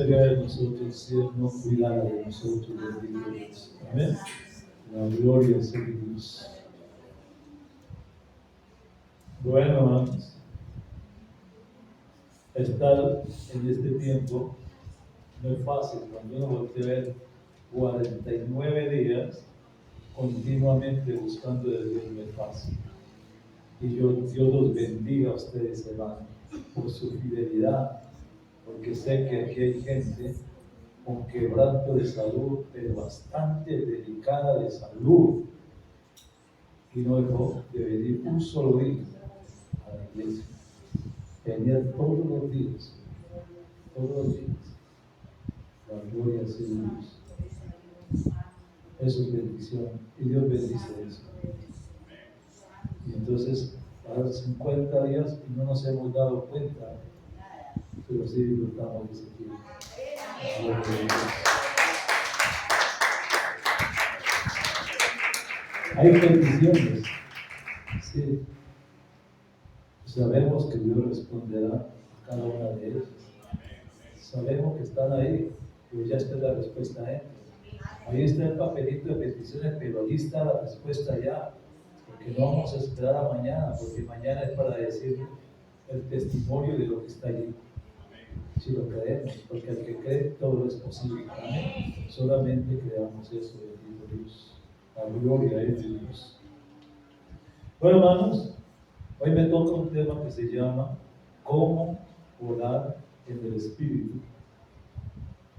sería de nosotros si Él no cuidara de nosotros, bendito Dios. Amén. La gloria sea de Dios. Bueno, hermanos, estar en este tiempo no es fácil. Cuando uno voltea a ver 49 días continuamente buscando de Dios, no es fácil. Y Dios los bendiga a ustedes, hermanos, por su fidelidad, porque sé que aquí hay gente con quebranto de salud, pero bastante delicada de salud, y no dejó de venir un solo día a la iglesia. Venía todos los días. La gloria sea de Dios. Eso es bendición, y Dios bendice eso. Y entonces, ahora 50 días y no nos hemos dado cuenta, pero sí disfrutamos de ese tiempo. Hay peticiones, sí. Sabemos que Dios responderá a cada una de ellas. Sabemos que están ahí, pero ya está la respuesta dentro. Ahí está el papelito de peticiones, pero ahí está la respuesta ya. Porque no vamos a esperar a mañana, porque mañana es para decir el testimonio de lo que está allí. Si lo creemos, porque al que cree todo es posible. Amén. Solamente creamos eso, bendito Dios. La gloria es de Dios. Bueno, hermanos, hoy me toca un tema que se llama ¿cómo orar en el Espíritu?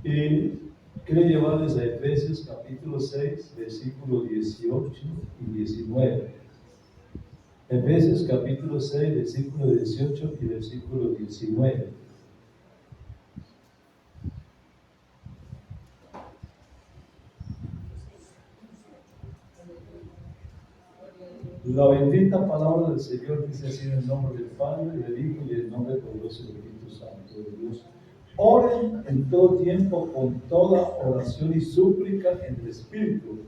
Y quiero llevarles a Efesios capítulo 6, versículos 18 y 19. Efesios capítulo 6, versículo 18 y versículo 19. La bendita palabra del Señor dice así en el nombre del Padre, y del Hijo y del nombre del poderoso Espíritu Santo de Dios. Oren en todo tiempo con toda oración y súplica en el Espíritu,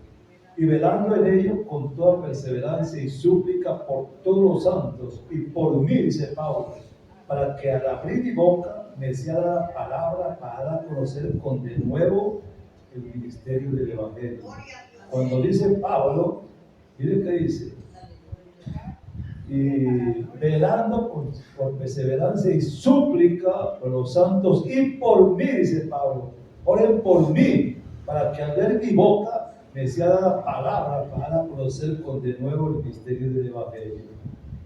y velando en ello con toda perseverancia y súplica por todos los santos y por mí, dice Pablo, para que al abrir mi boca me sea la palabra para dar a conocer con de nuevo el ministerio del Evangelio. Cuando dice Pablo, mire qué dice, y velando por perseverancia y súplica por los santos y por mí, dice Pablo, oren por mí, para que al ver mi boca me sea la palabra para conocer con de nuevo el misterio del Evangelio.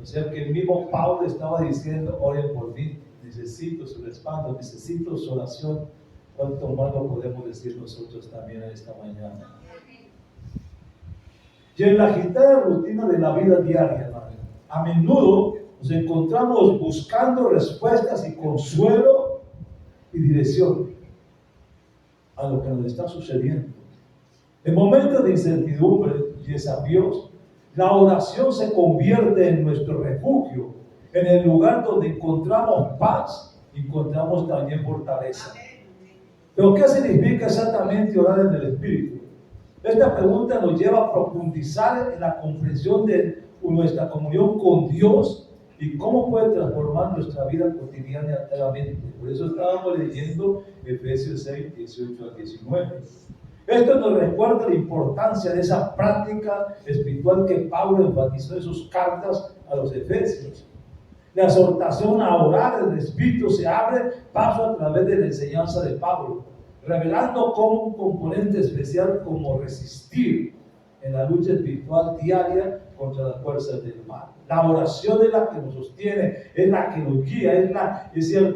O sea que el mismo Pablo estaba diciendo, oren por mí, necesito su respaldo, necesito su oración. ¿Cuánto más lo podemos decir nosotros también esta mañana? Y en la agitada rutina de la vida diaria, a menudo nos encontramos buscando respuestas y consuelo y dirección a lo que nos está sucediendo. En momentos de incertidumbre y desafíos, la oración se convierte en nuestro refugio, en el lugar donde encontramos paz y encontramos también fortaleza. Pero ¿qué significa exactamente orar en el Espíritu? Esta pregunta nos lleva a profundizar en la comprensión de nuestra comunión con Dios y cómo puede transformar nuestra vida cotidianamente. Por eso estábamos leyendo Efesios 6, 18 al 19. Esto nos recuerda la importancia de esa práctica espiritual que Pablo enfatizó en sus cartas a los Efesios. La exhortación a orar en el Espíritu se abre paso a través de la enseñanza de Pablo, revelando como un componente especial como resistir en la lucha espiritual diaria contra las fuerzas del mal. La oración es la que nos sostiene, es la que nos guía, es el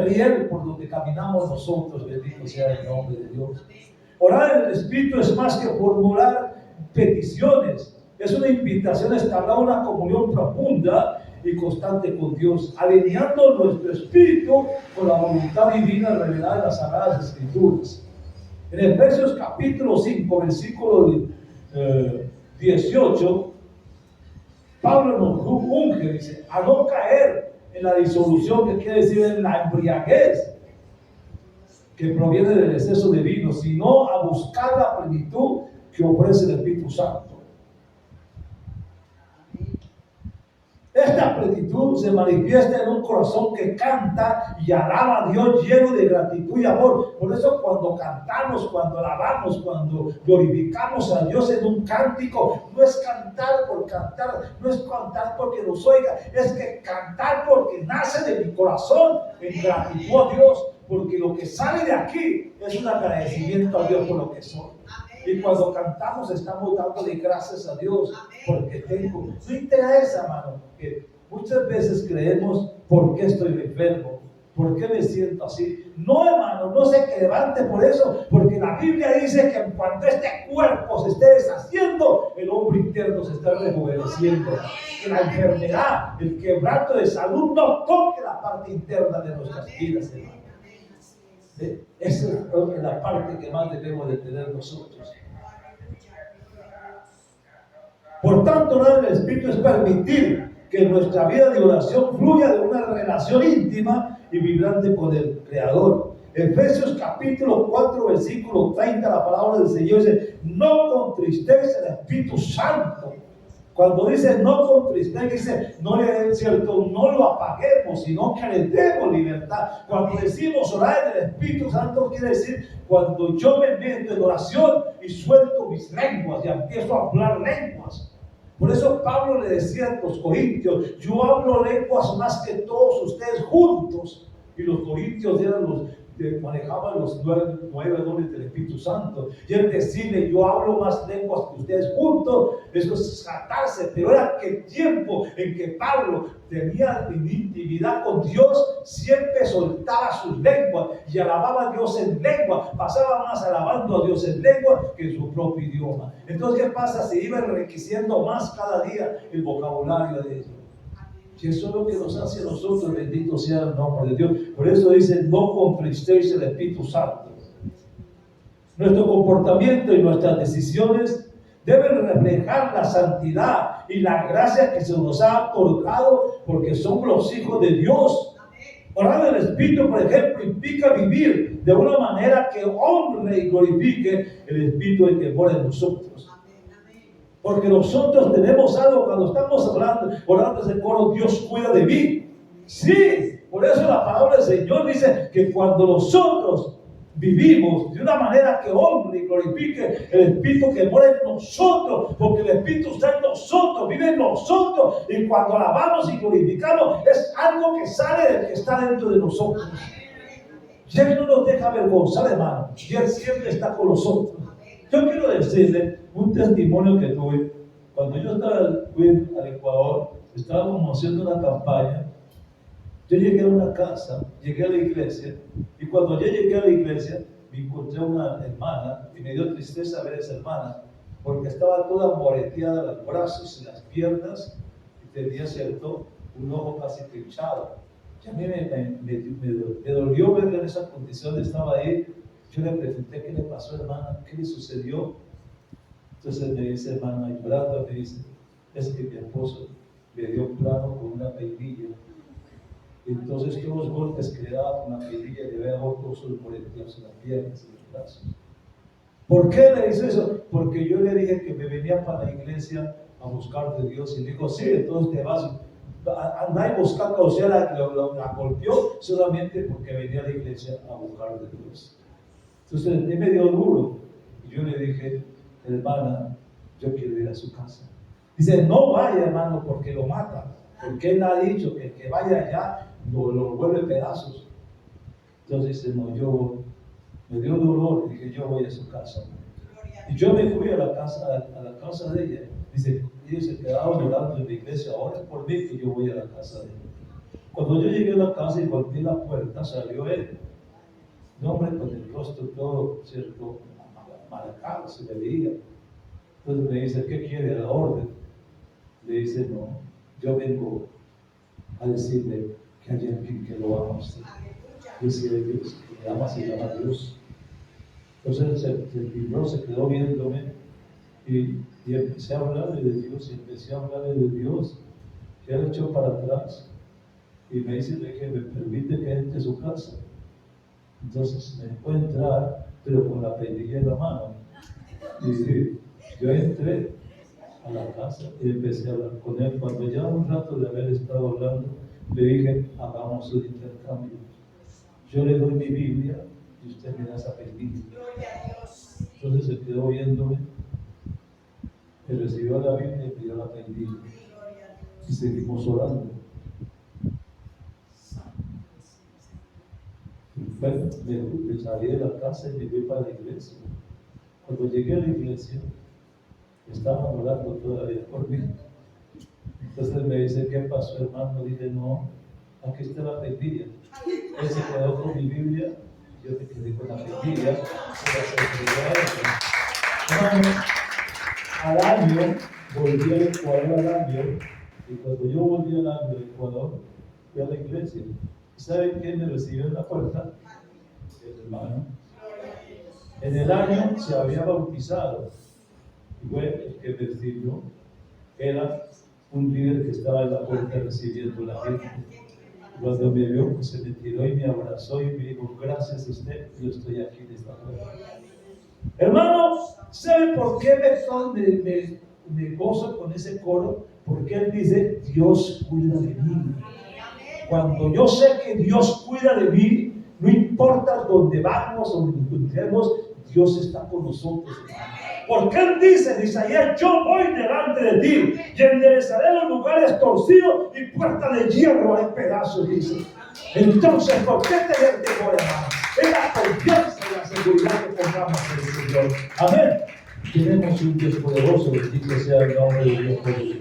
riel por donde caminamos nosotros, bendito sea el nombre de Dios. Orar en el Espíritu es más que formular peticiones, es una invitación a establecer una comunión profunda y constante con Dios, alineando nuestro espíritu con la voluntad divina revelada en las Sagradas Escrituras. En Efesios capítulo 5, versículo 18, Pablo nos unge, dice, a no caer en la disolución, que quiere decir en la embriaguez que proviene del exceso de vino, sino a buscar la plenitud que ofrece el Espíritu Santo. Esta plenitud se manifiesta en un corazón que canta y alaba a Dios lleno de gratitud y amor. Por eso cuando cantamos, cuando alabamos, cuando glorificamos a Dios en un cántico, no es cantar por cantar, no es cantar porque nos oiga, es que cantar porque nace de mi corazón en gratitud a Dios, porque lo que sale de aquí es un agradecimiento a Dios por lo que soy. Y cuando cantamos estamos dándole gracias a Dios porque tengo. No interesa, hermano, que muchas veces creemos por qué estoy enfermo, por qué me siento así. No, hermano, no se levante por eso, porque la Biblia dice que cuando este cuerpo se esté deshaciendo, el hombre interno se está rejuveneciendo. Que la enfermedad, el quebranto de salud no toque la parte interna de nuestras vidas, hermano. Esa es la parte que más debemos de tener nosotros. Por tanto, orar en el Espíritu es permitir que nuestra vida de oración fluya de una relación íntima y vibrante con el Creador. Efesios capítulo 4, versículo 30, la palabra del Señor dice: no contristéis el Espíritu Santo. Cuando dice no contristéis, dice no lo apaguemos, sino que le demos libertad. Cuando decimos orar en el Espíritu Santo, quiere decir cuando yo me meto en oración y suelto mis lenguas y empiezo a hablar lenguas. Por eso Pablo le decía a los corintios: yo hablo lenguas más que todos ustedes juntos. Y los corintios eran los que manejaban los nueve dones del Espíritu Santo. Y él decirle: yo hablo más lenguas que ustedes juntos, eso es jactarse. Pero era que el tiempo en que Pablo tenía intimidad con Dios, siempre soltaba sus lenguas y alababa a Dios en lengua. Pasaba más alabando a Dios en lengua que en su propio idioma. Entonces, ¿qué pasa? Se iba enriqueciendo más cada día el vocabulario de ellos. Y eso es lo que nos hace a nosotros, bendito sea el nombre de Dios. Por eso dice: no contristéis el Espíritu Santo. Nuestro comportamiento y nuestras decisiones deben reflejar la santidad y la gracia que se nos ha otorgado, porque somos los hijos de Dios. Orar en el Espíritu, por ejemplo, implica vivir de una manera que honre y glorifique el Espíritu en que mora en nosotros. Porque nosotros tenemos algo cuando estamos orando ese coro: Dios cuida de mí. Sí, por eso la palabra del Señor dice que cuando nosotros vivimos de una manera que honre y glorifique el Espíritu que mora en nosotros, porque el Espíritu está en nosotros, vive en nosotros, y cuando alabamos y glorificamos es algo que sale del que está dentro de nosotros. Y Él no nos deja avergonzar, hermano, y Él siempre está con nosotros. Yo quiero decirle un testimonio que tuve. Cuando yo fui al Ecuador, estábamos haciendo una campaña. Yo llegué a una casa, llegué a la iglesia, y cuando yo llegué a la iglesia, me encontré una hermana, y me dio tristeza ver a esa hermana, porque estaba toda moreteada, los brazos y las piernas, y tenía, cierto, un ojo casi pinchado. Y a mí me dolió verla en esa condición, estaba ahí. Yo le pregunté: ¿qué le pasó, hermana? ¿Qué le sucedió? Entonces me dice, hermana, llorando, me dice: es que mi esposo me dio un plano con una peililla. Y entonces todos los golpes que le daba con la peililla le había dado todos sus moreteos en las piernas y los brazos. ¿Por qué le hizo eso? Porque yo le dije que me venía para la iglesia a buscar de Dios. Y me dijo: sí, entonces te vas. Andá y buscando, o sea, la golpeó solamente porque venía a la iglesia a buscar de Dios. Entonces él me dio duro. Y yo le dije: hermana, yo quiero ir a su casa. Dice: no vaya, hermano, porque lo mata. Porque él ha dicho que el que vaya allá lo vuelve pedazos. Entonces dice: no, me dio dolor. Y dije: yo voy a su casa. Y yo me fui a la casa de ella. Dice: ellos se quedaron orando en la iglesia, ahora es por mí que yo voy a la casa de ella. Cuando yo llegué a la casa y golpeé la puerta, salió él. Un hombre con el rostro todo, cierto, marcado, se le veía. Entonces me dice: ¿qué quiere? A la orden. Le dice: no, yo vengo a decirle que hay alguien que lo ama a usted. Dice Dios, que le ama, se llama Dios. Entonces el primero se quedó viéndome y empecé a hablarle de Dios, de Dios, que él echó para atrás. Y me dice que me permite que entre a su casa. Entonces me dejó entrar, pero con la peililla en la mano. Y yo entré. a la casa y empecé a hablar con él. Cuando ya un rato de haber estado hablando, le dije, hagamos un intercambio. Yo le doy mi Biblia y usted me da esa Biblia. Entonces se quedó viéndome, me recibió la Biblia y me dio la Biblia. Y seguimos orando. Bueno, me salí de la casa y me fui para la iglesia. Cuando llegué a la iglesia, estaban orando todavía por mí. Entonces me dice, ¿qué pasó, hermano? Dije, no, aquí está la Biblia. Él se quedó con mi Biblia, yo me quedé con la Biblia. Hermano, al año, volví al Ecuador al año, y cuando yo volví al año de Ecuador, fui a la iglesia. ¿Saben quién me recibió en la puerta? El hermano. En el año se había bautizado. Y bueno, el que me recibió era un líder que estaba en la puerta recibiendo a la gente. Cuando me vio, pues se me tiró y me abrazó y me dijo, gracias a usted, yo estoy aquí en esta puerta. Hermano, ¿sabe por qué me gozo con ese coro? Porque él dice, Dios cuida de mí. Cuando yo sé que Dios cuida de mí, no importa dónde vamos o donde encontremos, Dios está con nosotros. Porque él dice en Isaías, yo voy delante de ti y enderezaré los lugares torcidos y puertas de hierro haré pedazos, dice. Entonces, ¿por qué tener temor, hermano? Es la confianza y la seguridad que pongamos en el Señor. Amén. Tenemos un Dios poderoso, bendito sea el nombre de Dios poderoso.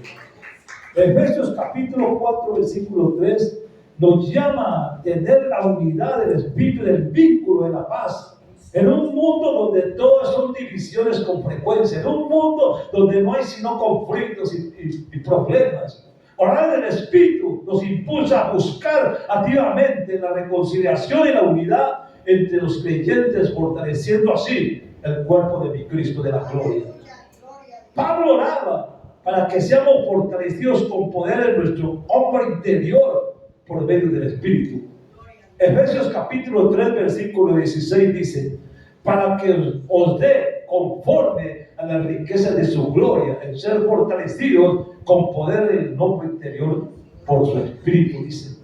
Efesios capítulo 4, versículo 3 nos llama a tener la unidad del Espíritu, del vínculo de la paz. En un mundo donde todas son divisiones con frecuencia, en un mundo donde no hay sino conflictos y problemas. Orar en el Espíritu nos impulsa a buscar activamente la reconciliación y la unidad entre los creyentes, fortaleciendo así el cuerpo de mi Cristo de la gloria. Pablo oraba para que seamos fortalecidos con poder en nuestro hombre interior por medio del Espíritu. Efesios capítulo 3, versículo 16 dice, para que os dé conforme a la riqueza de su gloria, el ser fortalecidos con poder en el hombre interior por su Espíritu, dice.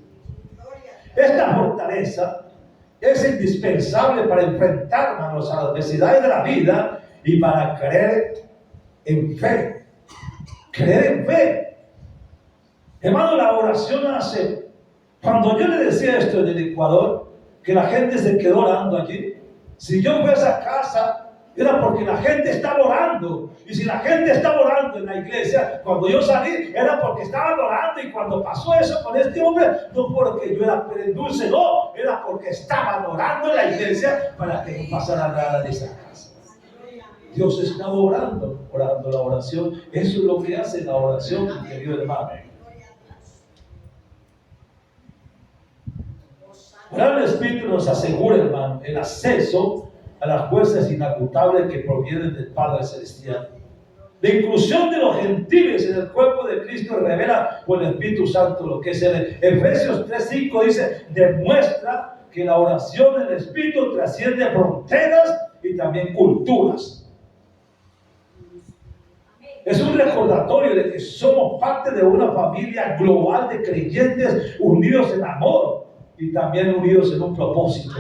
Esta fortaleza es indispensable para enfrentarnos a las adversidades de la vida y para creer en fe. Creer en fe. Hermano, la oración hace. Cuando yo le decía esto en el Ecuador, que la gente se quedó orando allí, si yo fui a esa casa, era porque la gente estaba orando. Y si la gente estaba orando en la iglesia, cuando yo salí, era porque estaban orando. Y cuando pasó eso con este hombre, no porque yo era dulce, no, era porque estaban orando en la iglesia para que no pasara nada de esa casa. Dios estaba orando la oración. Eso es lo que hace la oración, mi querido hermano. Ahora el Espíritu nos asegura, hermano, el acceso a las fuerzas inagutables que provienen del Padre Celestial. La inclusión de los gentiles en el cuerpo de Cristo revela con el Espíritu Santo lo que es el Efesios 3:5 dice, demuestra que la oración en el Espíritu trasciende fronteras y también culturas. Es un recordatorio de que somos parte de una familia global de creyentes unidos en amor y también unidos en un propósito.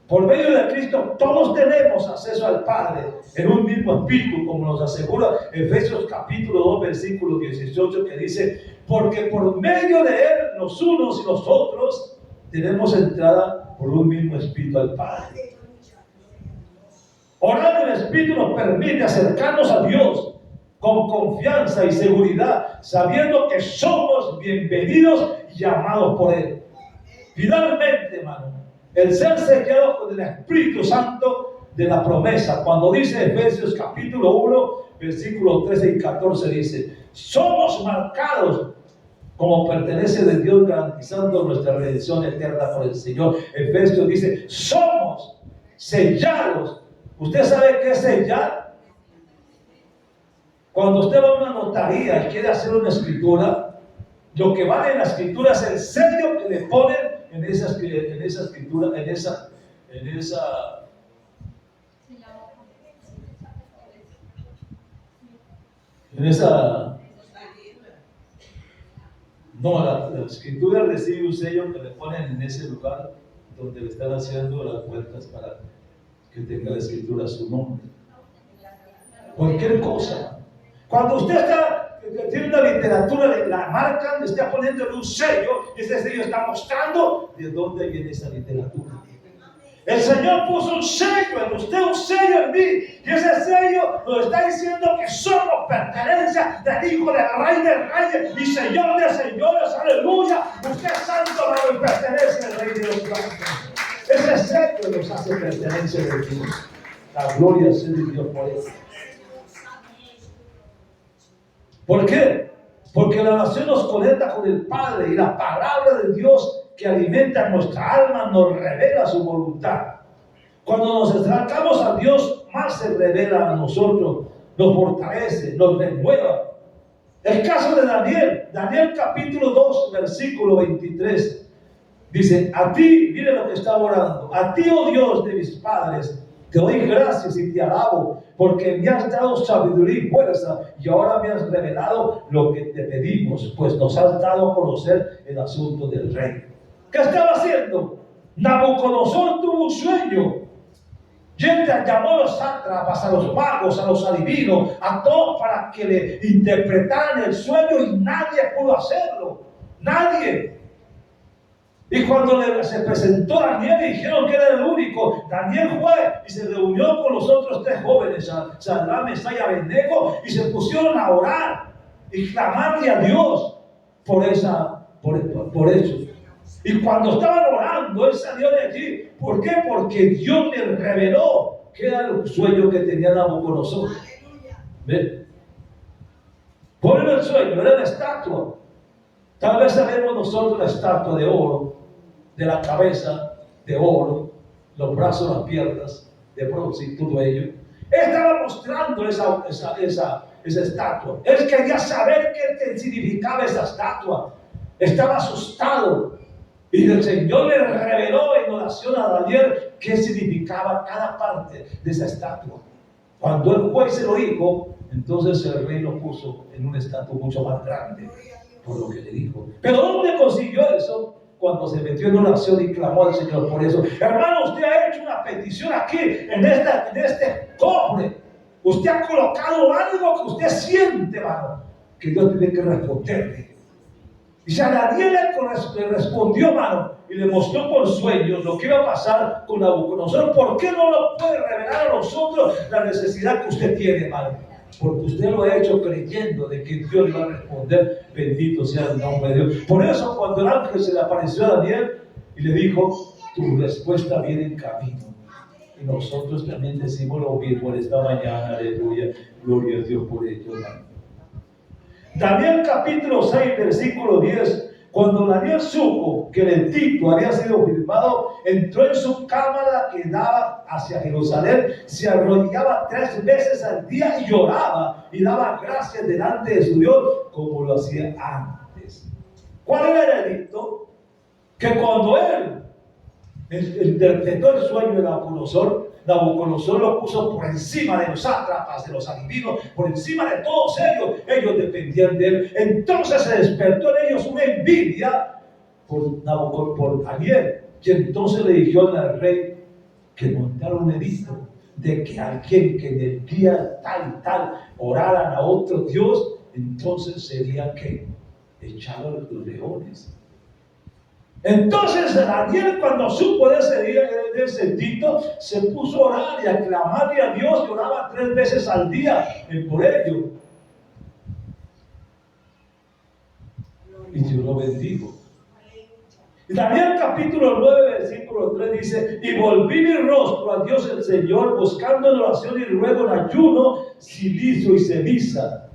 Por medio de Cristo todos tenemos acceso al Padre en un mismo espíritu, como nos asegura Efesios capítulo 2 versículo 18, que dice, porque por medio de Él los unos y los otros tenemos entrada por un mismo espíritu al Padre. Orar en el Espíritu nos permite acercarnos a Dios con confianza y seguridad, sabiendo que somos bienvenidos y amados por Él. Finalmente, hermano, el ser sellado con el Espíritu Santo de la promesa, cuando dice Efesios capítulo 1, versículos 13 y 14, dice, somos marcados como pertenece de Dios, garantizando nuestra redención eterna por el Señor. Efesios dice, somos sellados. ¿Usted sabe qué es sellar? Cuando usted va a una notaría y quiere hacer una escritura, lo que vale en la escritura es el sello que le ponen en esa escritura, en esa En esa, no, la escritura recibe un sello que le ponen en ese lugar donde le están haciendo las vueltas para que tenga la escritura su nombre. Cualquier cosa. Cuando usted tiene una literatura, la marcan, le está poniendo un sello, y ese sello está mostrando de dónde viene esa literatura. El Señor puso un sello en usted, un sello en mí, y ese sello nos está diciendo que somos pertenencia del Hijo del Rey de Reyes y Señor de Señores. Aleluya. Usted es santo, pero pertenece al Rey de los Santos. Ese sello nos hace pertenencia de Dios. La gloria sea de Dios por eso. ¿Por qué? Porque la oración nos conecta con el Padre y la palabra de Dios que alimenta nuestra alma nos revela su voluntad. Cuando nos acercamos a Dios, más se revela a nosotros, nos fortalece, nos renueva. El caso de Daniel, Daniel capítulo 2, versículo 23, dice: a ti, mire lo que está orando, a ti, oh Dios de mis padres, te doy gracias y te alabo, porque me has dado sabiduría y fuerza, y ahora me has revelado lo que te pedimos, pues nos has dado a conocer el asunto del rey. ¿Qué estaba haciendo? Nabucodonosor tuvo un sueño. Y él llamó a los sátrapas, a los magos, a los adivinos, a todos para que le interpretaran el sueño, y nadie pudo hacerlo. Nadie. Y cuando se presentó Daniel, dijeron que era el único. Daniel fue y se reunió con los otros tres jóvenes, Sadrach, Mesach y Abednego, y se pusieron a orar y clamarle a Dios por eso. Y cuando estaban orando, él salió de allí. ¿Por qué? Porque Dios le reveló que era el sueño que tenía Nabucodonosor. ¿Ven? ¿Cuál era el sueño? Era la estatua. Tal vez sabemos nosotros la estatua de oro, de la cabeza de oro, los brazos, las piernas de bronce y todo ello. Él estaba mostrando esa estatua. Él quería saber qué significaba esa estatua. Estaba asustado. Y el Señor le reveló en oración a Daniel qué significaba cada parte de esa estatua. Cuando el juez se lo dijo, entonces el rey lo puso en una estatua mucho más grande, por lo que le dijo. Pero ¿dónde consiguió eso? Cuando se metió en oración y clamó al Señor por eso. Hermano, usted ha hecho una petición aquí, en este cofre. Usted ha colocado algo que usted siente, hermano, que Dios tiene que responderle. Y a Daniel le respondió, hermano, y le mostró por sueños lo que iba a pasar con Nabucodonosor. ¿Por qué no lo puede revelar a nosotros la necesidad que usted tiene, hermano? Porque usted lo ha hecho creyendo de que Dios le va a responder. Bendito sea el nombre de Dios. Por eso cuando el ángel se le apareció a Daniel y le dijo: tu respuesta viene en camino. Y nosotros también decimos lo mismo en esta mañana. Aleluya. Gloria a Dios por ello, hermano. Daniel capítulo 6, versículo 10. Cuando Daniel supo que el edicto había sido firmado, entró en su cámara que daba hacia Jerusalén, se arrodillaba 3 veces al día y lloraba y daba gracias delante de su Dios como lo hacía antes. ¿Cuál era el edicto? Que cuando él interpretó el sueño de Nabucodonosor lo puso por encima de los sátrapas, de los adivinos, por encima de todos ellos dependían de él. Entonces se despertó en ellos una envidia por Daniel, y entonces le dijeron al rey que montara un edicto de que alguien que en el día tal y tal oraran a otro Dios, entonces sería que echado a los leones. Entonces Daniel, cuando supo de ese edicto, se puso a orar y a clamarle a Dios, y oraba 3 veces al día por ello. Y Dios lo bendijo. Daniel capítulo 9, versículo 3 dice: y volví mi rostro a Dios el Señor, buscando en oración y ruego, en ayuno, silicio y ceniza.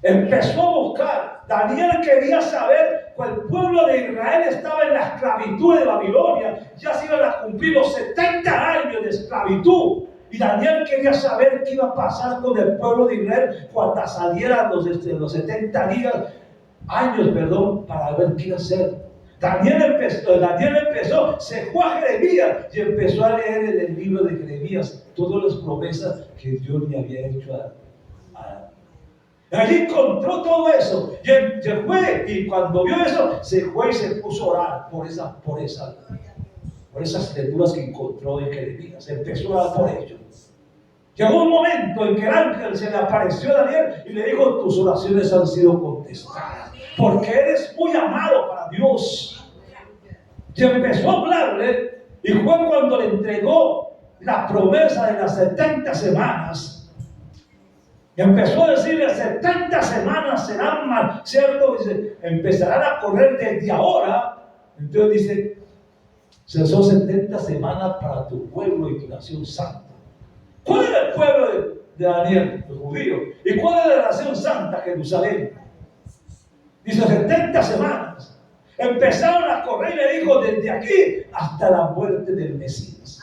Empezó a buscar. Daniel quería saber, pues el pueblo de Israel estaba en la esclavitud de Babilonia. Ya se iban a cumplir los 70 años de esclavitud. Y Daniel quería saber qué iba a pasar con el pueblo de Israel cuando salieran los 70 años, para ver qué iba a hacer. Daniel empezó, se fue a Jeremías y empezó a leer en el libro de Jeremías todas las promesas que Dios le había hecho Allí encontró todo eso. Y se fue, y cuando vio eso, se fue y se puso a orar por esas lecturas que encontró en Jeremías. Empezó a orar por ellos. Llegó un momento en que el ángel se le apareció a Daniel y le dijo: tus oraciones han sido contestadas, porque eres muy amado para Dios. Y empezó a hablarle, y fue cuando le entregó la promesa de las 70 semanas. Y empezó a decirle: 70 semanas serán más, ¿cierto? Dice, empezarán a correr desde ahora. Entonces dice: son 70 semanas para tu pueblo y tu nación santa. ¿Cuál era el pueblo de Daniel? Los judíos. ¿Y cuál era la nación santa? Jerusalén. Dice 70 semanas. Empezaron a correr y le dijo: desde aquí hasta la muerte del Mesías.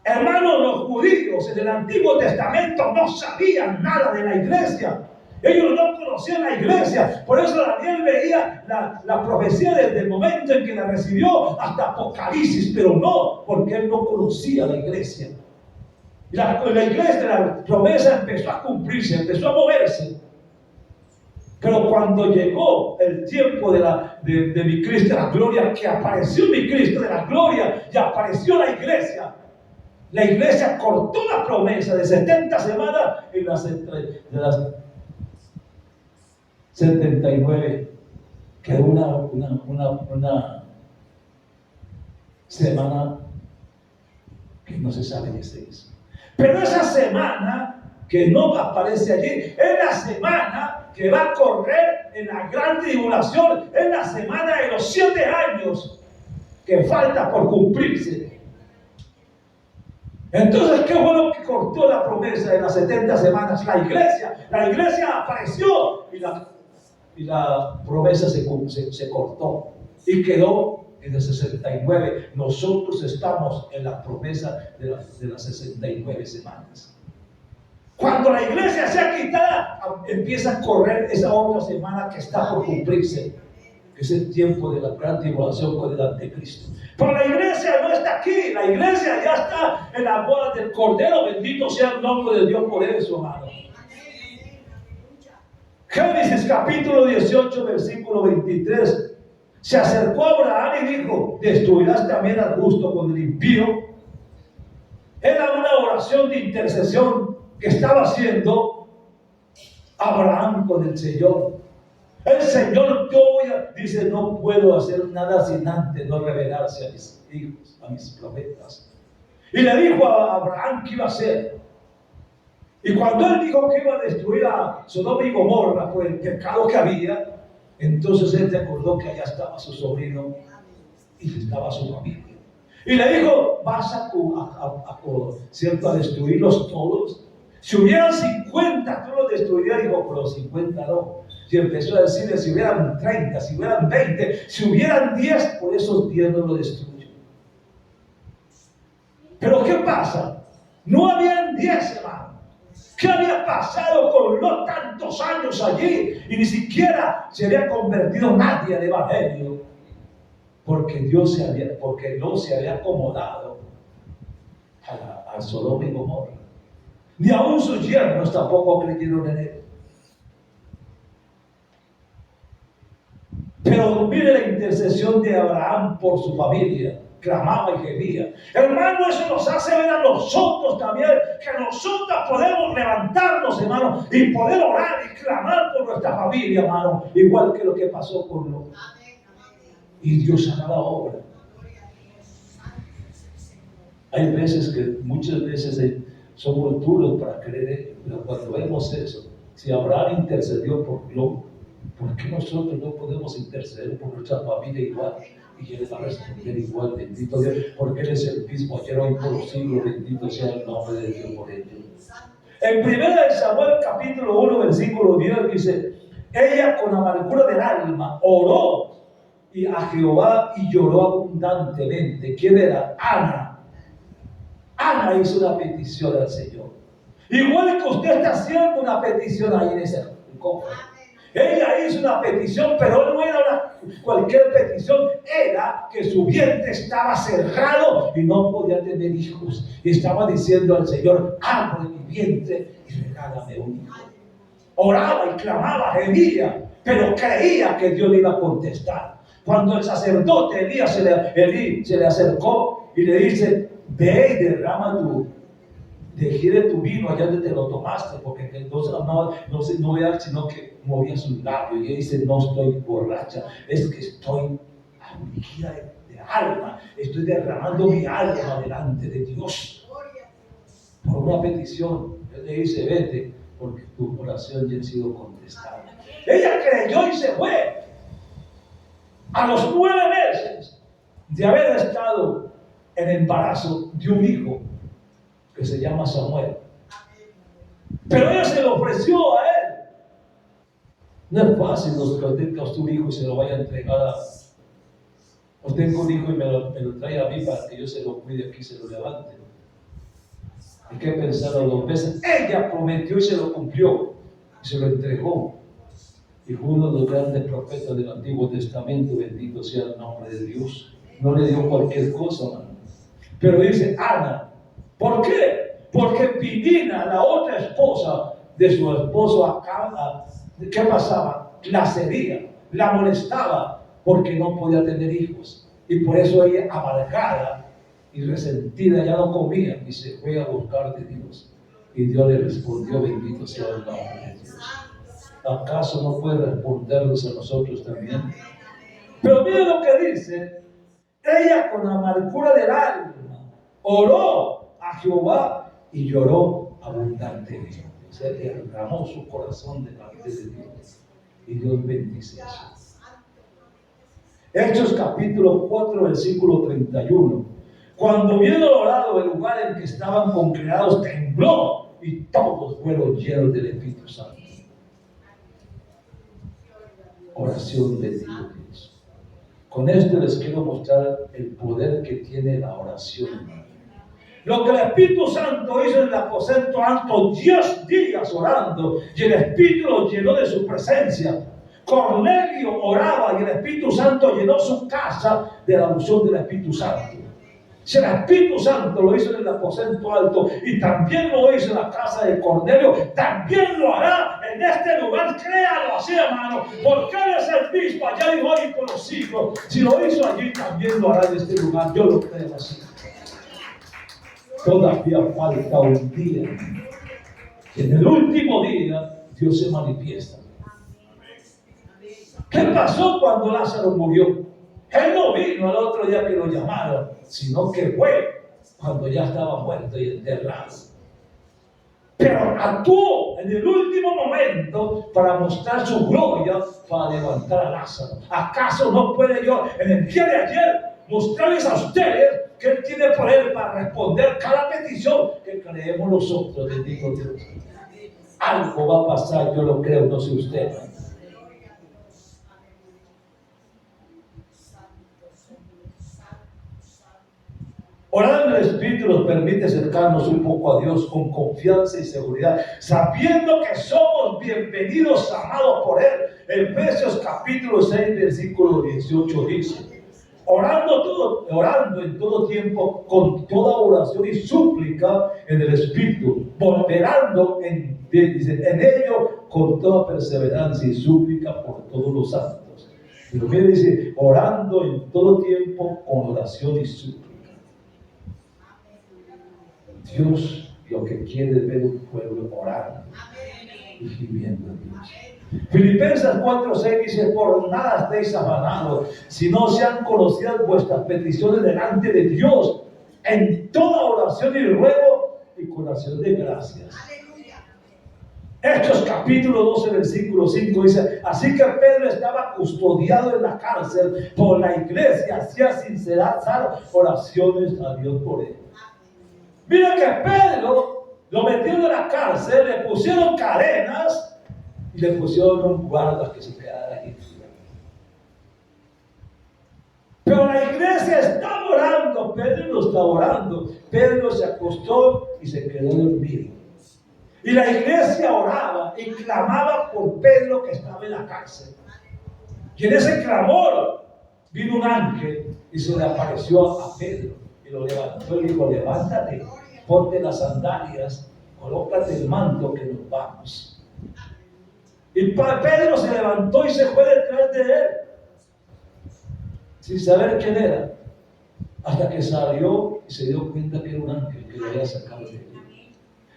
Hermanos, los judíos en el Antiguo Testamento no sabían nada de la iglesia. Ellos no conocían la iglesia. Por eso Daniel veía la profecía desde el momento en que la recibió hasta Apocalipsis, pero no, porque él no conocía la iglesia. Y la iglesia, la promesa empezó a cumplirse, empezó a moverse. Pero cuando llegó el tiempo de mi Cristo de la gloria, que apareció mi Cristo de la gloria y apareció la iglesia cortó la promesa de 70 semanas en las 79, que era una semana que no se sabe qué se hizo. Pero esa semana que no aparece allí es la semana que va a correr en la gran tribulación, es la semana de los 7 años que falta por cumplirse. Entonces, ¿qué fue lo que cortó la promesa de las 70 semanas? La iglesia apareció y la promesa se cortó y quedó en el 69. Nosotros estamos en la promesa de las 69 semanas. Cuando la iglesia sea quitada, empieza a correr esa otra semana que está por cumplirse, que es el tiempo de la gran tribulación con el anticristo. Pero la iglesia no está aquí, la iglesia ya está en la boda del Cordero. Bendito sea el nombre de Dios por eso, hermano. Génesis capítulo 18, versículo 23. Se acercó a Abraham y dijo: ¿destruirás también al justo con el impío? Era una oración de intercesión que estaba haciendo Abraham con el Señor. El Señor, dice: no puedo hacer nada sin antes no revelarse a mis hijos, a mis profetas. Y le dijo a Abraham qué iba a hacer. Y cuando él dijo que iba a destruir a Sodoma y Gomorra por el pecado que había, entonces él recordó que allá estaba su sobrino y estaba su familia. Y le dijo: vas a destruirlos todos. Si hubieran 50, tú los destruirías. Dijo: pero 50 no. Y empezó a decirle: si hubieran 30, si hubieran 20, si hubieran 10, por esos 10 no lo destruyo. Pero ¿qué pasa? No habían 10, hermano. ¿Qué había pasado con los tantos años allí? Y ni siquiera se había convertido nadie al evangelio. Porque no se había acomodado a Sodoma y Gomorra. Ni aún sus yernos tampoco creyeron en él. Pero mire la intercesión de Abraham por su familia. Clamaba y gemía. Hermano, eso nos hace ver a nosotros también, que nosotros podemos levantarnos, hermano, y poder orar y clamar por nuestra familia, hermano, igual que lo que pasó con Lot. Y Dios hará la obra. Hay veces muchas veces somos duros para creer, pero cuando vemos eso, si Abraham intercedió por Lot, ¿por qué nosotros no podemos interceder por nuestra familia igual? Y Él va a responder igual, bendito Dios, porque Él es el mismo ayer, hoy, por los siglos, bendito sea el nombre de Dios por ello. En 1 Samuel capítulo 1, versículo 10 dice: ella con amargura del alma oró a Jehová y lloró abundantemente. ¿Quién era? Ana. Ana hizo una petición al Señor. Igual que usted está haciendo una petición ahí en ese cofre. Ella hizo una petición, pero no era cualquier petición, era que su vientre estaba cerrado y no podía tener hijos. Y estaba diciendo al Señor: abre mi vientre y regálame un hijo. Oraba y clamaba, gemía, pero creía que Dios le iba a contestar. Cuando el sacerdote Elí se le acercó y le dice: ve y derrama tu vino allá donde te lo tomaste, porque entonces no vea sino que movía sus labios. Y ella dice: no estoy borracha, es que estoy afligida de alma, estoy derramando mi alma delante de Dios por una petición. Él le dice: vete, porque tu oración ya ha sido contestada. Ella creyó y se fue. A los 9 meses de haber estado en embarazo de un hijo que se llama Samuel, pero ella se lo ofreció a él. No es fácil que usted tenga un hijo y se lo vaya a entregar a... O tengo un hijo y me lo trae a mí para que yo se lo cuide aquí y se lo levante. Hay que pensarlo 2 veces. Ella prometió y se lo cumplió y se lo entregó. Y fue uno de los grandes profetas del Antiguo Testamento. Bendito sea el nombre de Dios. No le dio cualquier cosa, hermano. Pero dice Ana. ¿Por qué? Porque Penina, la otra esposa de su esposo Acab, ¿qué pasaba? La sería, la molestaba porque no podía tener hijos. Y por eso ella, amargada y resentida, ya no comía y se fue a buscar de Dios. Y Dios le respondió: bendito sea el nombre de Dios. ¿Acaso no puede respondernos a nosotros también? Pero mira lo que dice. Ella, con amargura del alma, oró a Jehová y lloró abundantemente. O sea, derramó su corazón delante de Dios. Y Dios bendice eso. Hechos capítulo 4, versículo 31. Cuando vieron orado el lugar en que estaban congregados, tembló y todos fueron llenos del Espíritu Santo. Oración de Dios. Con esto les quiero mostrar el poder que tiene la oración. Lo que el Espíritu Santo hizo en el aposento alto 10 días orando, y el Espíritu lo llenó de su presencia. Cornelio oraba y el Espíritu Santo llenó su casa de la unción del Espíritu Santo. Si el Espíritu Santo lo hizo en el aposento alto y también lo hizo en la casa de Cornelio, también lo hará en este lugar. Créalo así, hermano, porque Él es el mismo allá y hoy por los siglos. Si lo hizo allí, también lo hará en este lugar. Yo lo creo así. Todavía falta un día. En el último día, Dios se manifiesta. ¿Qué pasó cuando Lázaro murió? Él no vino al otro día que lo llamaron, sino que fue cuando ya estaba muerto y enterrado. Pero actuó en el último momento para mostrar su gloria, para levantar a Lázaro. ¿Acaso no puede yo en el día de ayer mostrarles a ustedes que Él tiene poder para responder cada petición que creemos nosotros? Bendito Dios. Algo va a pasar, yo lo creo, no sé usted. Orar en el Espíritu nos permite acercarnos un poco a Dios con confianza y seguridad, sabiendo que somos bienvenidos, amados por Él. Efesios capítulo 6, versículo 18 dice: orando en todo tiempo, con toda oración y súplica en el Espíritu, ponderando en ello con toda perseverancia y súplica por todos los santos. Pero mire, dice, orando en todo tiempo con oración y súplica. Dios lo que quiere es ver un pueblo orando y gimiendo a Dios. Filipenses 4:6 dice: por nada estéis afanados, sino sean conocidas vuestras peticiones delante de Dios en toda oración y ruego y con acción de gracias. Hechos capítulo 12, versículo 5 dice: así que Pedro estaba custodiado en la cárcel por la iglesia, hacía sinceras oraciones a Dios por él. Mira que Pedro lo metieron en la cárcel, le pusieron cadenas y le pusieron un guarda que se quedara ahí. Pero la iglesia está orando, Pedro no está orando. Pedro se acostó y se quedó dormido. Y la iglesia oraba y clamaba por Pedro que estaba en la cárcel. Y en ese clamor vino un ángel y se le apareció a Pedro y lo levantó y le dijo: levántate, ponte las sandalias, colócate el manto que nos vamos. Y Pedro se levantó y se fue detrás de él, sin saber quién era, hasta que salió y se dio cuenta que era un ángel que lo había sacado de allí.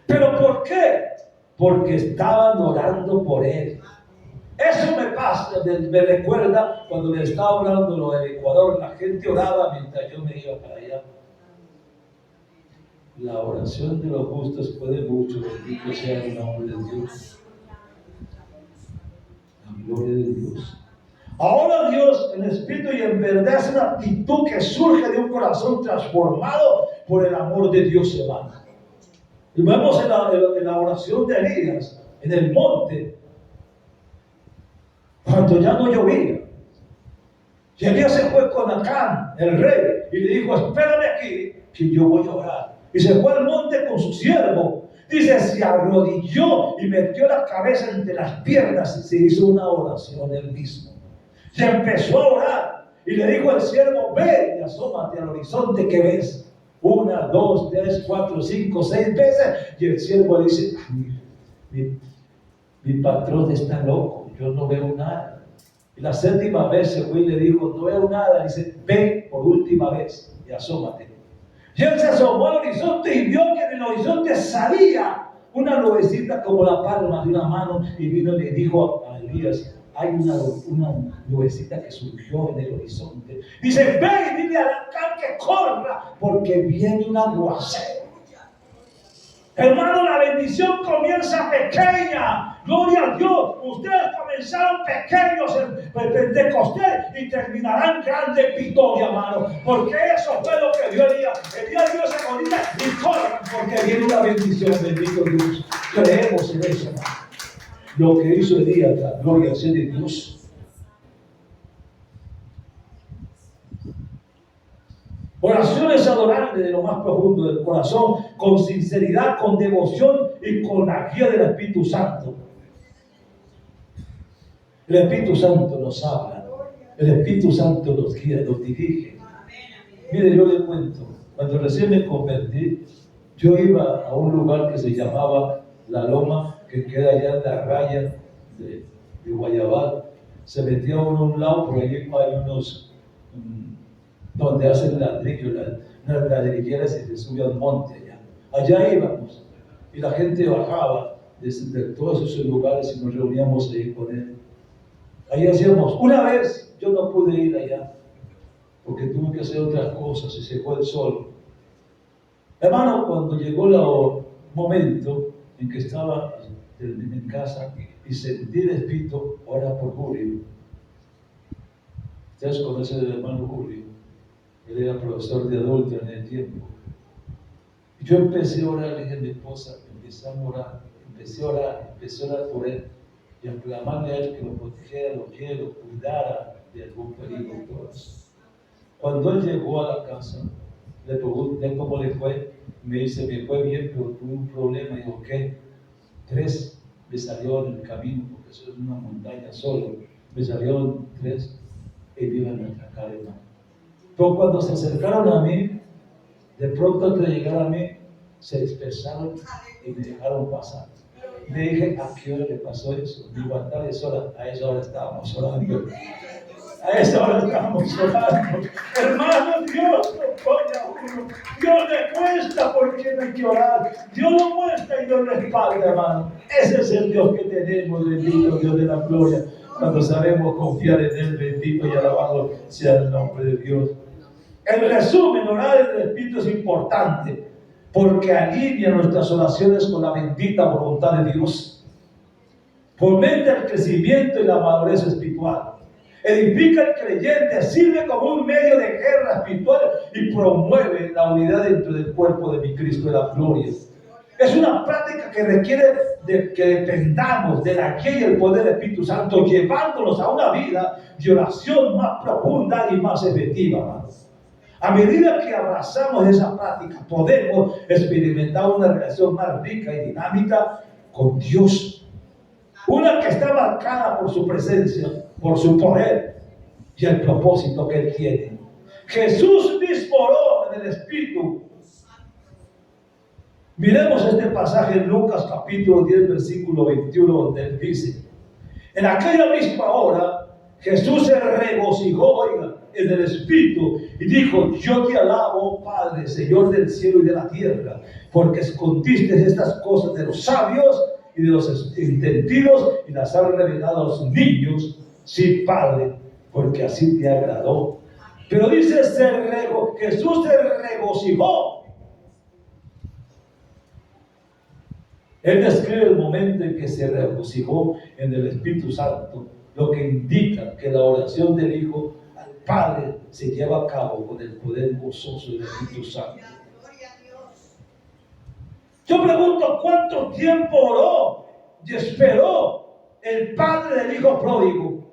¿Pero por qué? Porque estaban orando por él. Eso me pasa, me recuerda cuando le estaba hablando lo del Ecuador. La gente oraba mientras yo me iba para allá. La oración de los justos puede mucho. Bendito sea el nombre de Dios. La gloria de Dios. Ahora Dios, en espíritu y en verdad, es una actitud que surge de un corazón transformado por el amor de Dios, hermano. Y vemos en la oración de Elías en el monte, cuando ya no llovía. Y Elías se fue con Acán, el rey, y le dijo: espérame aquí, que yo voy a orar. Y se fue al monte con su siervo. Dice, se arrodilló y metió la cabeza entre las piernas y se hizo una oración él mismo. Y empezó a orar. Y le dijo al siervo: ve y asómate al horizonte, que ves. 1, 2, 3, 4, 5, 6 veces. Y el siervo le dice: mi patrón está loco, yo no veo nada. Y la 7ª vez se fue y le dijo: no veo nada. Dice: ve por última vez y asómate. Y él se asomó al horizonte y vio que en el horizonte salía una nubecita como la palma de una mano. Y vino y le dijo a Elías: hay una nubecita que surgió en el horizonte. Dice: ve y dile a Acán que corra, porque viene un aguacero. Hermano, la bendición comienza pequeña. Gloria a Dios. Ustedes comenzaron pequeños en Pentecostés y terminarán grandes victorias, hermano. Porque eso fue lo que dio Elías. Elías dio esa colina y corran, porque viene una bendición. Bendito Dios. Creemos en eso, hermano. Lo que hizo Elías, la gloria sea de Dios. Oraciones adorables de lo más profundo del corazón, con sinceridad, con devoción y con la guía del Espíritu Santo. El Espíritu Santo nos habla, el Espíritu Santo nos guía, nos dirige. Mire, yo le cuento, cuando recién me convertí, yo iba a un lugar que se llamaba La Loma, que queda allá en la raya de Guayabal. Se metía uno a un lado, por allí hay unos donde hacen ladrillo, unas ladrilleras, y se sube al monte allá. Allá íbamos, y la gente bajaba de todos esos lugares y nos reuníamos ahí con él. Ahí hacíamos. Una vez yo no pude ir allá, porque tuve que hacer otras cosas y se fue el sol. Hermano, cuando llegó el momento en que estaba en casa y sentí el Espíritu, ora por Julio. Ustedes conocen al hermano Julio. Él era profesor de adultos en el tiempo. Y yo empecé a orar, le dije a mi esposa, empecé a orar por él y a clamarle a él que lo protegiera, lo quiera, lo cuidara de algún peligro y todo eso. Cuando él llegó a la casa, le pregunté cómo le fue. Me dice: me fue bien, pero tuve un problema. Y digo: ¿qué? 3 me salieron en el camino, porque eso es una montaña solo. Me salieron 3 y me iban a atacar, hermano. Pero cuando se acercaron a mí, de pronto antes de llegar a mí, se dispersaron y me dejaron pasar. Le dije: ¿a qué hora le pasó eso? Digo: a tales horas. A esa hora estábamos orando. A esa hora estábamos orando. Hermano, Dios lo pone a uno. Dios le cuesta porque no hay que orar. Dios lo muestra y Dios le respalda, hermano. Ese es el Dios que tenemos, bendito Dios de la gloria. Cuando sabemos confiar en Él, bendito y alabado sea el nombre de Dios. En resumen, orar en el Espíritu es importante porque alinea nuestras oraciones con la bendita voluntad de Dios. Fomenta el crecimiento y la madurez espiritual. Edifica al creyente, sirve como un medio de guerra espiritual y promueve la unidad dentro del cuerpo de mi Cristo de la gloria. Es una práctica que requiere de que dependamos de la guía y el poder del Espíritu Santo, llevándonos a una vida de oración más profunda y más efectiva, hermanos. A medida que abrazamos esa práctica, podemos experimentar una relación más rica y dinámica con Dios. Una que está marcada por su presencia, por su poder y el propósito que Él tiene. Jesús mismo oró en el Espíritu. Miremos este pasaje en Lucas capítulo 10, versículo 21, donde Él dice: en aquella misma hora, Jesús se regocijó, oiga, en el Espíritu y dijo: yo te alabo, Padre, Señor del cielo y de la tierra, porque escondiste estas cosas de los sabios y de los entendidos y las has revelado a los niños. Sí, Padre, porque así te agradó. Pero dice, Jesús se regocijó. Él describe el momento en que se regocijó en el Espíritu Santo, lo que indica que la oración del Hijo al Padre se lleva a cabo con el poder gozoso del Espíritu Santo. Yo pregunto, ¿cuánto tiempo oró y esperó el Padre del Hijo pródigo?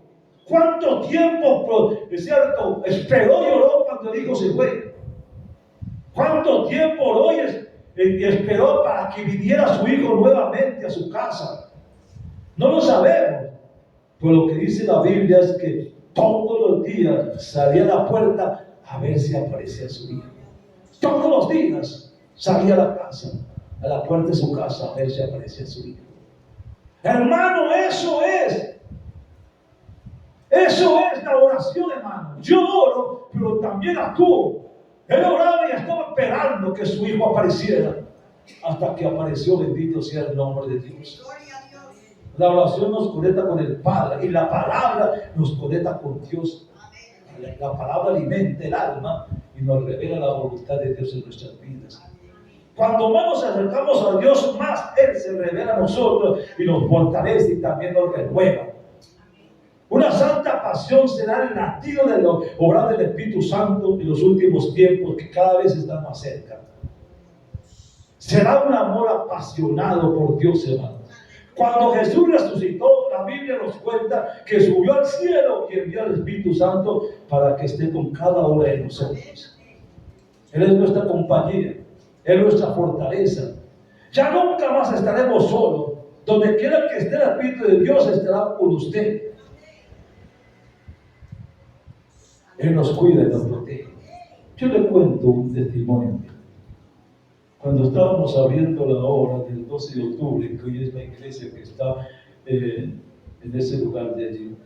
¿Cuánto tiempo, es cierto, esperó y oró cuando el Hijo se fue? ¿Cuánto tiempo oró y esperó para que viniera su Hijo nuevamente a su casa? No lo sabemos, pero lo que dice la Biblia es que todos los días salía a la puerta a ver si aparecía su Hijo. Todos los días salía a la casa, a la puerta de su casa, a ver si aparecía su Hijo. Hermano, eso es la oración, hermano. Yo oro, pero también actúo. Él oraba y estaba esperando que su Hijo apareciera, hasta que apareció. Bendito sea el nombre de Dios. La oración nos conecta con el Padre y la palabra nos conecta con Dios. La palabra alimenta el alma y nos revela la voluntad de Dios en nuestras vidas. Cuando más nos acercamos a Dios, más Él se revela a nosotros y nos fortalece y también nos renueva. Una santa pasión será el latido de la obra del Espíritu Santo en los últimos tiempos, que cada vez están más cerca. Será un amor apasionado por Dios, hermano. Cuando Jesús resucitó, la Biblia nos cuenta que subió al cielo y envió al Espíritu Santo para que esté con cada uno de nosotros. Él es nuestra compañía, Él es nuestra fortaleza. Ya nunca más estaremos solos. Donde quiera que esté el Espíritu de Dios, estará con usted. Él nos cuida y nos protege. Yo le cuento un testimonio. Cuando estábamos abriendo la obra del 12 de octubre, que hoy es la iglesia que está en ese lugar de allí,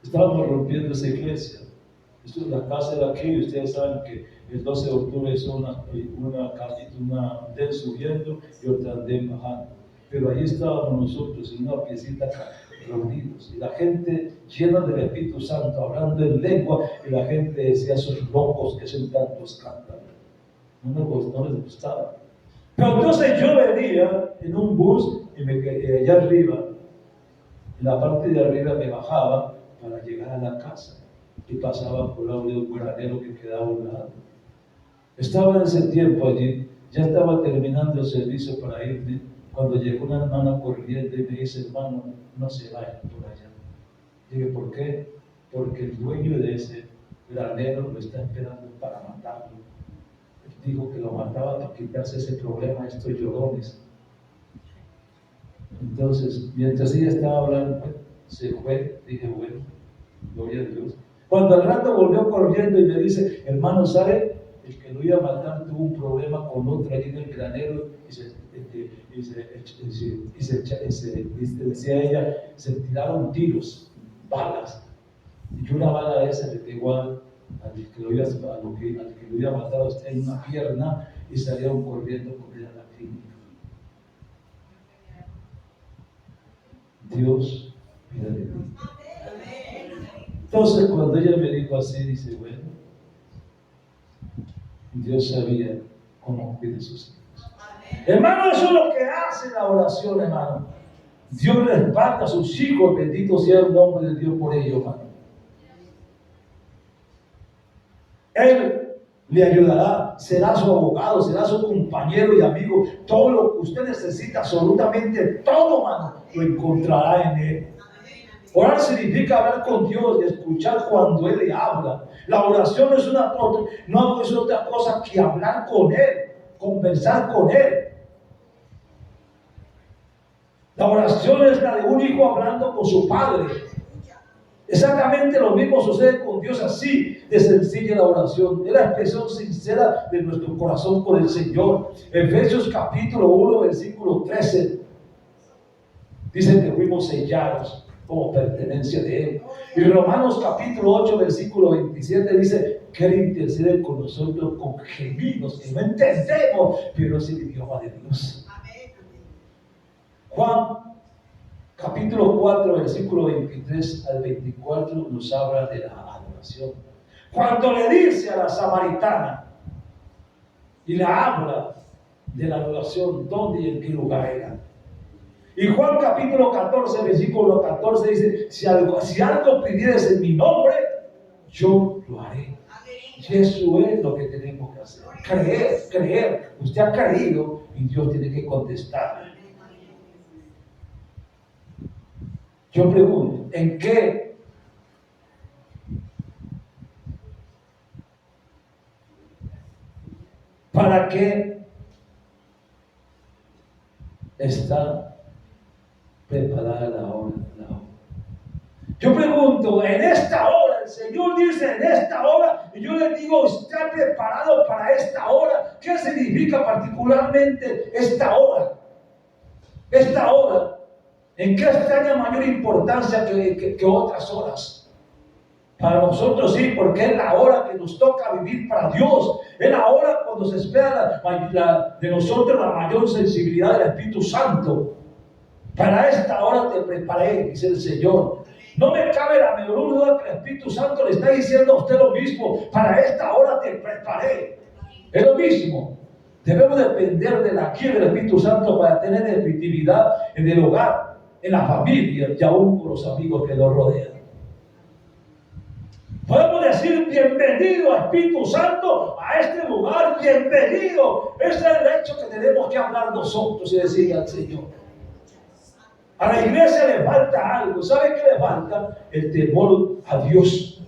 estábamos rompiendo esa iglesia. Esto es la casa de aquí, y ustedes saben que el 12 de octubre es una andén subiendo y otra andén bajando. Pero ahí estábamos nosotros en una piecita reunidos, y la gente llena del Espíritu Santo, hablando en lengua, y la gente decía: esos locos que son tantos cantan. No les gustaba. Pero entonces yo venía en un bus y me quedé allá arriba, en la parte de arriba me bajaba para llegar a la casa y pasaba por lado de un granero que quedaba a un lado. Estaba en ese tiempo allí, ya estaba terminando el servicio para irme, cuando llegó una hermana corriendo y me dice: hermano, no se vayan por allá. Dije: ¿por qué? Porque el dueño de ese granero lo está esperando para matarlo. Él dijo que lo mataba para quitarse ese problema a estos llorones. Entonces, mientras ella estaba hablando, se fue. Dije: bueno, gloria a Dios. Cuando al rato volvió corriendo y me dice: hermano, ¿sabe? El que lo iba a matar tuvo un problema con otro allí en el granero decía ella, se tiraron tiros, balas, y una bala de esa le pegó al que lo iba a matar a usted en una pierna, y salieron corriendo con ella a la clínica. Dios, mira de mí. Entonces, cuando ella me dijo así, dice: bueno, Dios sabía cómo cuida a sus hijos. Hermano, eso es lo que hace la oración, hermano. Dios respalda a sus hijos, bendito sea el nombre de Dios por ello, hermano. Él le ayudará, será su abogado, será su compañero y amigo. Todo lo que usted necesita, absolutamente todo, hermano, lo encontrará en Él. Orar significa hablar con Dios y escuchar cuando Él le habla. La oración no es otra cosa que hablar con Él, conversar con Él. La oración es la de un hijo hablando con su padre. Exactamente lo mismo sucede con Dios, así de sencilla la oración. Es la expresión sincera de nuestro corazón con el Señor. Efesios capítulo 1, versículo 13. Dice que fuimos sellados como pertenencia de Él. Y Romanos capítulo 8, versículo 27 dice que Él intercede con nosotros con gemidos que no entendemos, pero es el idioma de Dios. Juan capítulo 4, versículo 23 al 24 nos habla de la adoración. Cuando le dice a la samaritana y la habla de la adoración, ¿dónde y en qué lugar era? Y Juan capítulo 14, versículo 14 dice, si algo pidieres en mi nombre, yo lo haré. Y eso es lo que tenemos que hacer. Creer. Usted ha creído y Dios tiene que contestar. Yo pregunto, ¿en qué? ¿Para qué está preparada la hora? Yo pregunto, en esta hora, el Señor dice en esta hora, y yo le digo, ¿está preparado para esta hora? ¿Qué significa particularmente esta hora? Esta hora, ¿en qué extraña mayor importancia que otras horas? Para nosotros sí, porque es la hora que nos toca vivir para Dios. Es la hora cuando se espera de nosotros la mayor sensibilidad del Espíritu Santo. Para esta hora te preparé, dice el Señor. No me cabe la menor duda que el Espíritu Santo le está diciendo a usted lo mismo. Para esta hora te preparé. Es lo mismo. Debemos depender de la guía del Espíritu Santo para tener efectividad en el hogar, en la familia y aún con los amigos que nos rodean. Podemos decir bienvenido Espíritu Santo a este lugar, bienvenido. Ese es el hecho que tenemos que hablar nosotros y decirle al Señor. A la iglesia le falta algo. ¿Sabe qué le falta? El temor a Dios.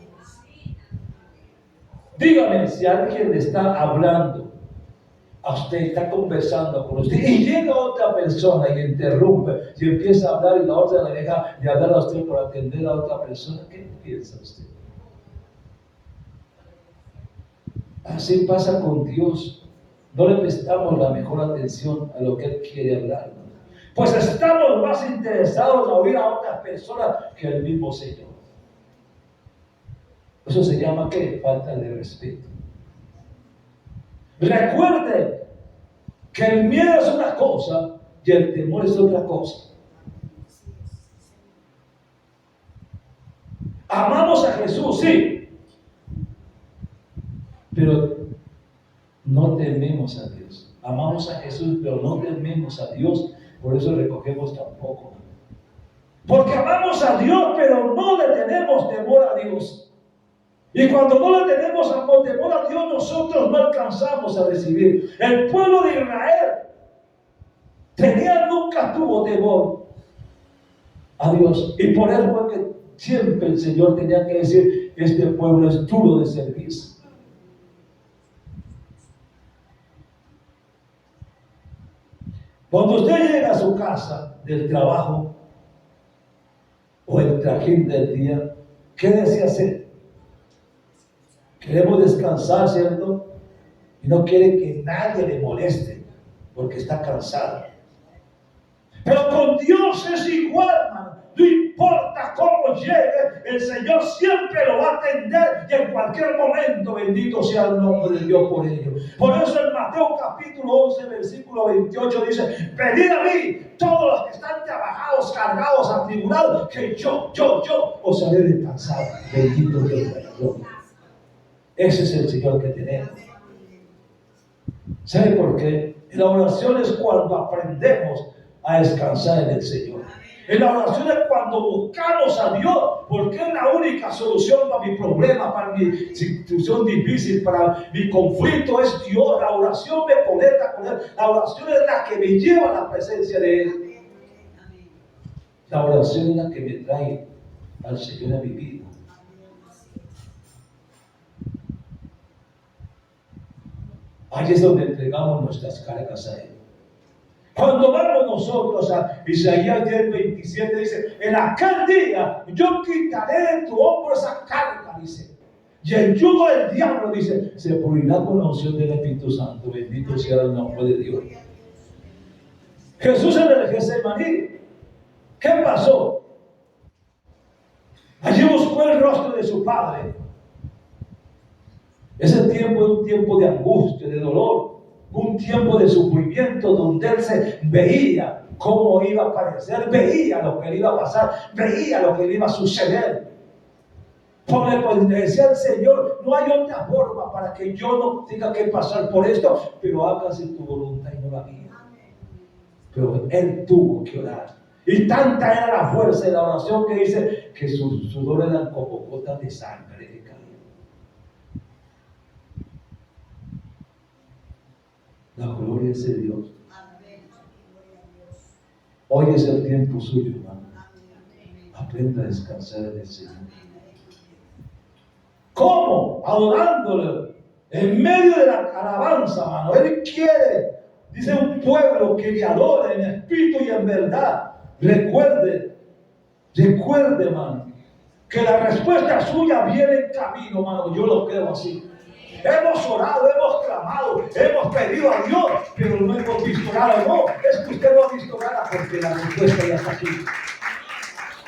Dígame si alguien le está hablando a usted, está conversando con usted y llega otra persona y interrumpe y empieza a hablar y la otra le deja de hablar a usted por atender a otra persona. ¿Qué piensa usted? Así pasa con Dios. No le prestamos la mejor atención a lo que Él quiere hablar. Pues estamos más interesados en oír a otras personas que al mismo Señor. Eso se llama ¿qué? Falta de respeto. Recuerde que el miedo es una cosa y el temor es otra cosa. Amamos a Jesús, sí, pero no tememos a Dios. Amamos a Jesús, pero no tememos a Dios. Por eso recogemos tampoco. Porque amamos a Dios, pero no le tenemos temor a Dios. Y cuando no le tenemos temor a Dios, nosotros no alcanzamos a recibir. El pueblo de Israel nunca tuvo temor a Dios. Y por eso fue que siempre el Señor tenía que decir, este pueblo es duro de servir. Cuando usted llega a su casa del trabajo o el trajín del día, ¿qué desea hacer? Queremos descansar, ¿cierto? Y no quiere que nadie le moleste porque está cansado. Pero con Dios es igual, hermano. No importa cómo llegue, el Señor siempre lo va a atender y en cualquier momento, bendito sea el nombre de Dios por ello. Por eso en Mateo capítulo 11, versículo 28 dice, venid a mí, todos los que están trabajados, cargados, atribulados, que yo os haré descansar. Bendito Dios de la gloria. Ese es el Señor que tenemos. ¿Sabe por qué? La oración es cuando aprendemos a descansar en el Señor. En la oración es cuando buscamos a Dios, porque es la única solución para mi problema, para mi situación difícil, para mi conflicto, es Dios. La oración me conecta con Él. La oración es la que me lleva a la presencia de Él. La oración es la que me trae al Señor a mi vida. Ahí es donde entregamos nuestras cargas a Él. Cuando vamos nosotros a Isaías 10:27, dice: en aquel día yo quitaré de tu hombro esa carga, dice. Y el yugo del diablo, dice, se pudrirá con la unción del Espíritu Santo. Bendito sea el nombre de Dios. Jesús en el Getsemaní, ¿qué pasó? Allí buscó el rostro de su Padre. Ese tiempo es un tiempo de angustia, de dolor, un tiempo de sufrimiento donde él se veía cómo iba a aparecer, veía lo que le iba a pasar, veía lo que le iba a suceder. Porque le decía al Señor: no hay otra forma para que yo no tenga que pasar por esto, pero hágase tu voluntad y no la mía. Pero él tuvo que orar. Y tanta era la fuerza de la oración que dice que sus sudores eran como gotas de sangre que caían. La gloria es de Dios. Hoy es el tiempo suyo, hermano. Aprenda a descansar en el Señor. ¿Cómo? Adorándole en medio de la alabanza, hermano. Él quiere, dice, un pueblo que le adore en espíritu y en verdad. Recuerde, hermano, que la respuesta suya viene en camino, hermano. Yo lo creo así. Hemos orado, hemos clamado, hemos pedido a Dios, pero no hemos visto nada. No, es que usted no ha visto nada porque la respuesta ya está aquí.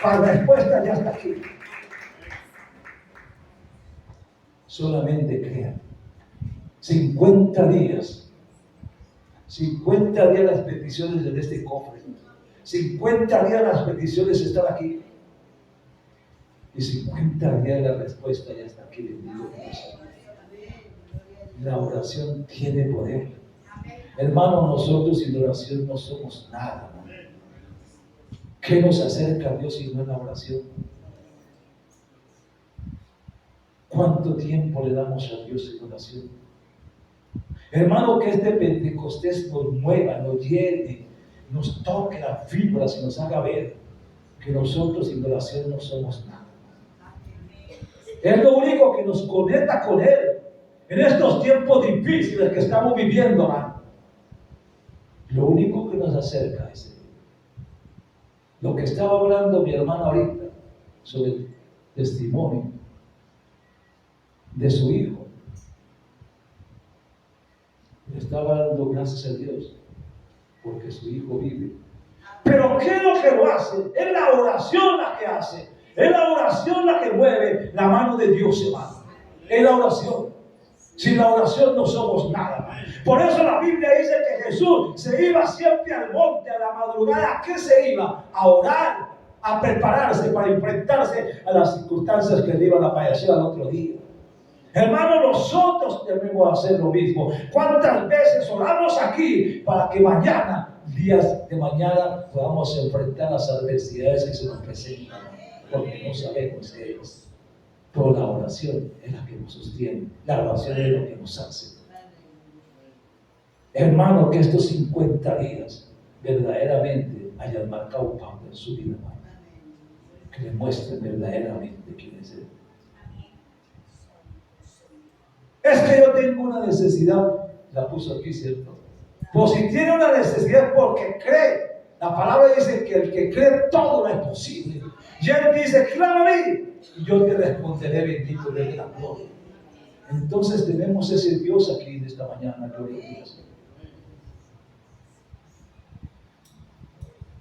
La respuesta ya está aquí. Solamente crea. 50 días las peticiones en este cofre. 50 días las peticiones están aquí. Y 50 días la respuesta ya está aquí. Bendito Dios. La oración tiene poder. Hermano, nosotros sin oración no somos nada. ¿Qué nos acerca a Dios si no es la oración? ¿Cuánto tiempo le damos a Dios en oración? Hermano, que este Pentecostés nos mueva, nos llene, nos toque las fibras y nos haga ver que nosotros sin oración no somos nada. Es lo único que nos conecta con Él en estos tiempos difíciles que estamos viviendo, hermano. Lo único que nos acerca es Él. Lo que estaba hablando mi hermano ahorita sobre el testimonio de su hijo, le estaba dando gracias a Dios porque su hijo vive. Pero ¿qué es lo que lo hace? Es la oración la que hace. Es la oración la que mueve la mano de Dios, hermano. Es la oración. Sin la oración no somos nada. Por eso la Biblia dice que Jesús se iba siempre al monte a la madrugada. ¿A qué se iba? A orar, a prepararse para enfrentarse a las circunstancias que le iban a aparecer al otro día. Hermano, nosotros debemos hacer lo mismo. ¿Cuántas veces oramos aquí para que mañana, días de mañana, podamos enfrentar las adversidades que se nos presentan? Porque no sabemos qué es. Pero la oración es la que nos sostiene. La oración es lo que nos hace. Hermano, que estos 50 días verdaderamente hayan marcado un pauta en su vida, hermano. Que le muestren verdaderamente quién es Él. Es que yo tengo una necesidad, la puso aquí, ¿cierto? Pues si tiene una necesidad porque cree. La palabra dice que el que cree todo lo es posible. Y Él dice: clama a mí y yo te responderé, bendito de la gloria. Entonces tenemos ese Dios aquí en esta mañana, gloria a Dios.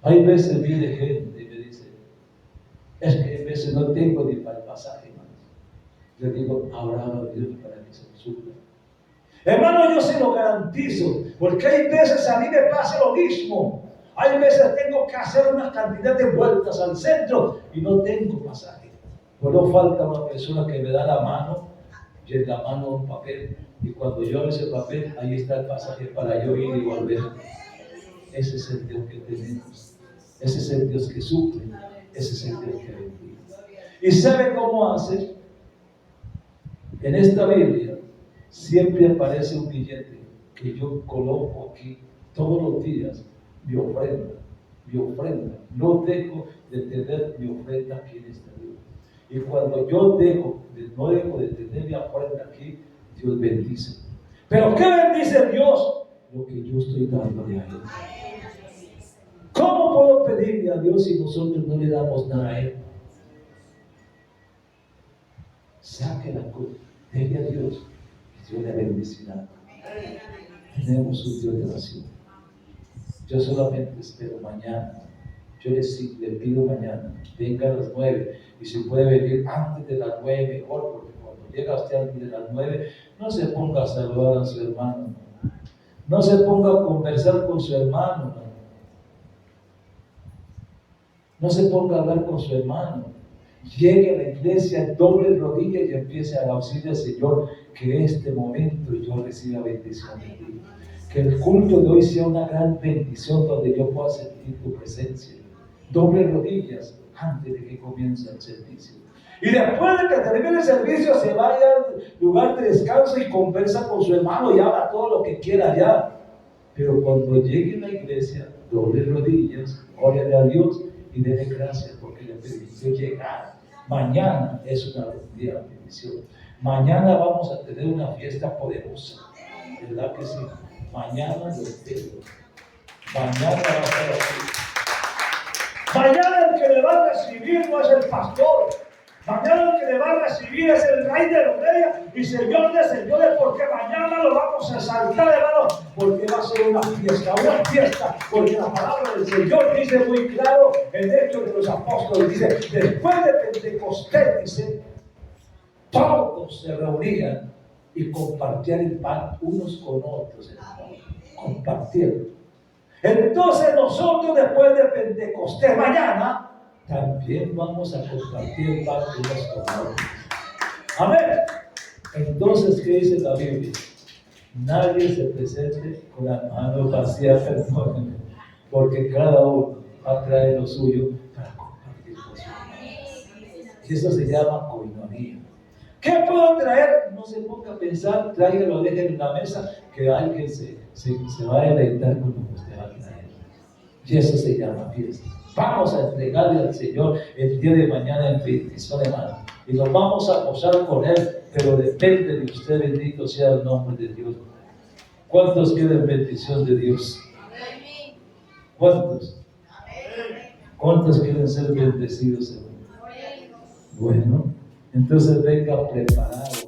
Hay veces viene gente y me dice: es que a veces no tengo ni para el pasaje, hermano. Le digo: ahora a Dios para que se supla. Hermano, yo se lo garantizo, porque hay veces a mí me pasa lo mismo. Hay veces tengo que hacer una cantidad de vueltas al centro y no tengo pasaje. Pero falta una persona que me da la mano y en la mano un papel. Y cuando yo abro ese papel, ahí está el pasaje para yo ir y volver. Ese es el Dios que tenemos. Ese es el Dios que suple. Ese es el Dios que bendiga. ¿Y sabe cómo hace? En esta Biblia siempre aparece un billete que yo coloco aquí todos los días. Mi ofrenda. No dejo de tener mi ofrenda aquí en esta vida. Y cuando yo no dejo de tener mi ofrenda aquí, Dios bendice. ¿Pero qué bendice Dios? Lo que yo estoy dándole a Él. ¿Cómo puedo pedirle a Dios si nosotros no le damos nada a Él? Saque la cruz, dele a Dios y Dios le bendecirá. Tenemos un Dios de oración. Yo solamente espero mañana. Yo le pido mañana, venga a las 9. Y si puede venir antes de las 9, mejor, porque cuando llega usted antes de las 9, no se ponga a saludar a su hermano. No se ponga a conversar con su hermano. No se ponga a hablar con su hermano. Llegue a la iglesia, doble rodilla y empiece a decirle al Señor que este momento yo reciba bendición de ti. Que el culto de hoy sea una gran bendición donde yo pueda sentir tu presencia. Doble rodillas antes de que comience el servicio. Y después de que termine el servicio, se vaya al lugar de descanso y conversa con su hermano y haga todo lo que quiera allá. Pero cuando llegue a la iglesia, doble rodillas, órale a Dios y déle gracias porque le permitió llegar. Mañana es una día de bendición. Mañana vamos a tener una fiesta poderosa. ¿Verdad que sí? Mañana lo espero. Mañana va a estar así. Mañana el que le va a recibir no es el pastor. Mañana el que le va a recibir es el Rey de los Reyes y Señor de señores, porque mañana lo vamos a exaltar, hermano, porque va a ser una fiesta, porque la palabra del Señor dice muy claro en Hechos de los Apóstoles, dice, después de Pentecostés, dice, todos se reunían y compartían el pan unos con otros, hermano, compartieron. Entonces nosotros después de Pentecostés mañana también vamos a compartir el pan unos con otros. Amén. Entonces, ¿qué dice la Biblia? Nadie se presente con las manos vacías, perdónenme, porque cada uno va a traer lo suyo para compartir con su hermano. Y eso se llama coinonía. ¿Qué puedo traer? No se ponga a pensar, tráigalo, déjenlo en la mesa, que alguien se va a deleitar con lo que usted va a traer. Y eso se llama fiesta. Vamos a entregarle al Señor el día de mañana en bendición, hermano. Y nos vamos a gozar con Él, pero depende de usted, bendito sea el nombre de Dios. ¿Cuántos quieren bendición de Dios? ¿Cuántos? ¿Cuántos quieren ser bendecidos, hermano? Bueno, entonces venga preparado.